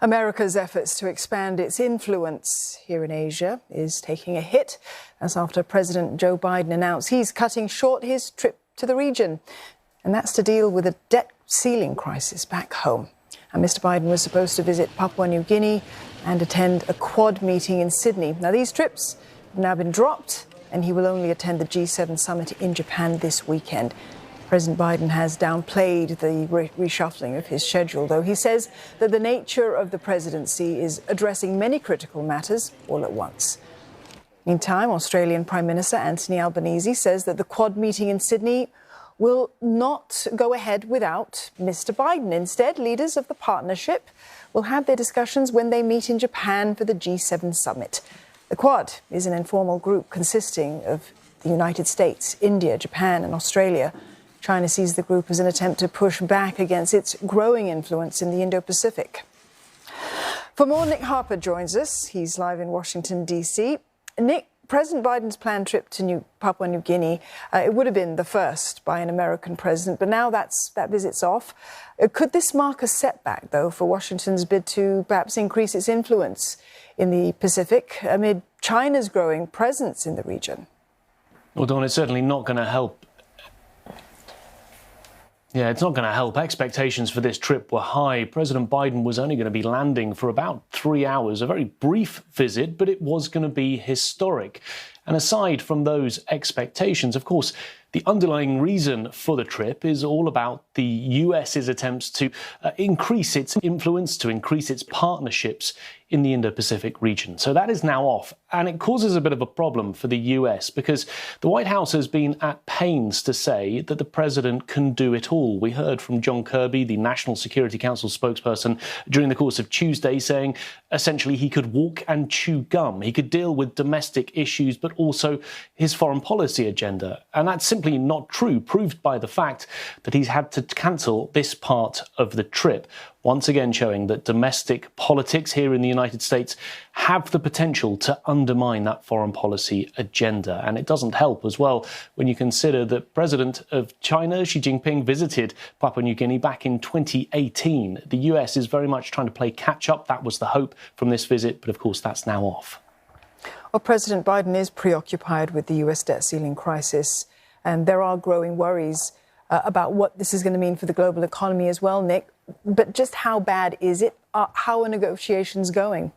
America's efforts to expand its influence here in Asia is taking a hit. That's after President Joe Biden announced he's cutting short his trip to the region. And that's to deal with a debt ceiling crisis back home. And Mr. Biden was supposed to visit Papua New Guinea and attend a Quad meeting in Sydney. Now, these trips have now been dropped, and he will only attend the G7 summit in Japan this weekend. President Biden has downplayed the reshuffling of his schedule, though he says that the nature of the presidency is addressing many critical matters all at once. Meantime, Australian Prime Minister Anthony Albanese says that the Quad meeting in Sydney will not go ahead without Mr. Biden. Instead, leaders of the partnership will have their discussions when they meet in Japan for the G7 summit. The Quad is an informal group consisting of the United States, India, Japan and Australia. China sees the group as an attempt to push back against its growing influence in the Indo-Pacific. For more, Nick Harper joins us. He's live in Washington, D.C. Nick, President Biden's planned trip to Papua New Guinea, it would have been the first by an American president, but now that visit's off. Could this mark a setback, though, for Washington's bid to perhaps increase its influence in the Pacific amid China's growing presence in the region? Well, Dawn, it's certainly not going to help. Yeah, it's not going to help. Expectations for this trip were high. President Biden was only going to be landing for about 3 hours, a very brief visit, but it was going to be historic. And aside from those expectations, of course, the underlying reason for the trip is all about the US's attempts to increase its influence, to increase its partnerships in the Indo-Pacific region. So that is now off, and it causes a bit of a problem for the US because the White House has been at pains to say that the president can do it all. We heard from John Kirby, the National Security Council spokesperson, during the course of Tuesday saying essentially he could walk and chew gum. He could deal with domestic issues, but also his foreign policy agenda. And that's simply not true, proved by the fact that he's had to cancel this part of the trip, once again showing that domestic politics here in the United States have the potential to undermine that foreign policy agenda. And it doesn't help as well when you consider that President of China, Xi Jinping, visited Papua New Guinea back in 2018. The US is very much trying to play catch up. That was the hope from this visit, but of course that's now off. Well, President Biden is preoccupied with the US debt ceiling crisis, and there are growing worries about what this is going to mean for the global economy as well, Nick. But just how bad is it? How are negotiations going?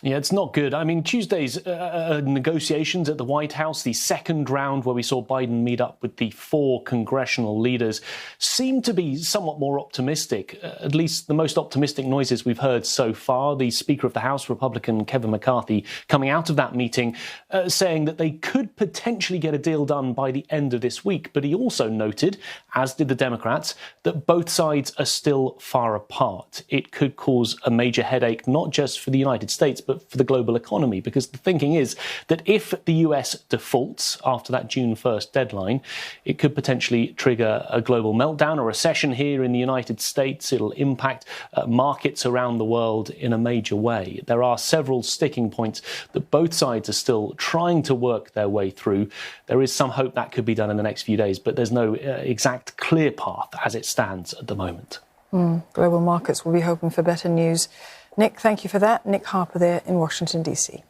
Yeah, it's not good. I mean, Tuesday's negotiations at the White House, the second round where we saw Biden meet up with the 4 congressional leaders, seemed to be somewhat more optimistic, at least the most optimistic noises we've heard so far. The Speaker of the House, Republican Kevin McCarthy, coming out of that meeting saying that they could potentially get a deal done by the end of this week. But he also noted, as did the Democrats, that both sides are still far apart. It could cause a major headache, not just for the United States, but for the global economy, because the thinking is that if the US defaults after that June 1st deadline, it could potentially trigger a global meltdown, a recession here in the United States. It'll impact markets around the world in a major way. There are several sticking points that both sides are still trying to work their way through. There is some hope that could be done in the next few days, but there's no exact clear path as it stands at the moment. Global markets will be hoping for better news. Nick, thank you for that. Nick Harper there in Washington, D.C.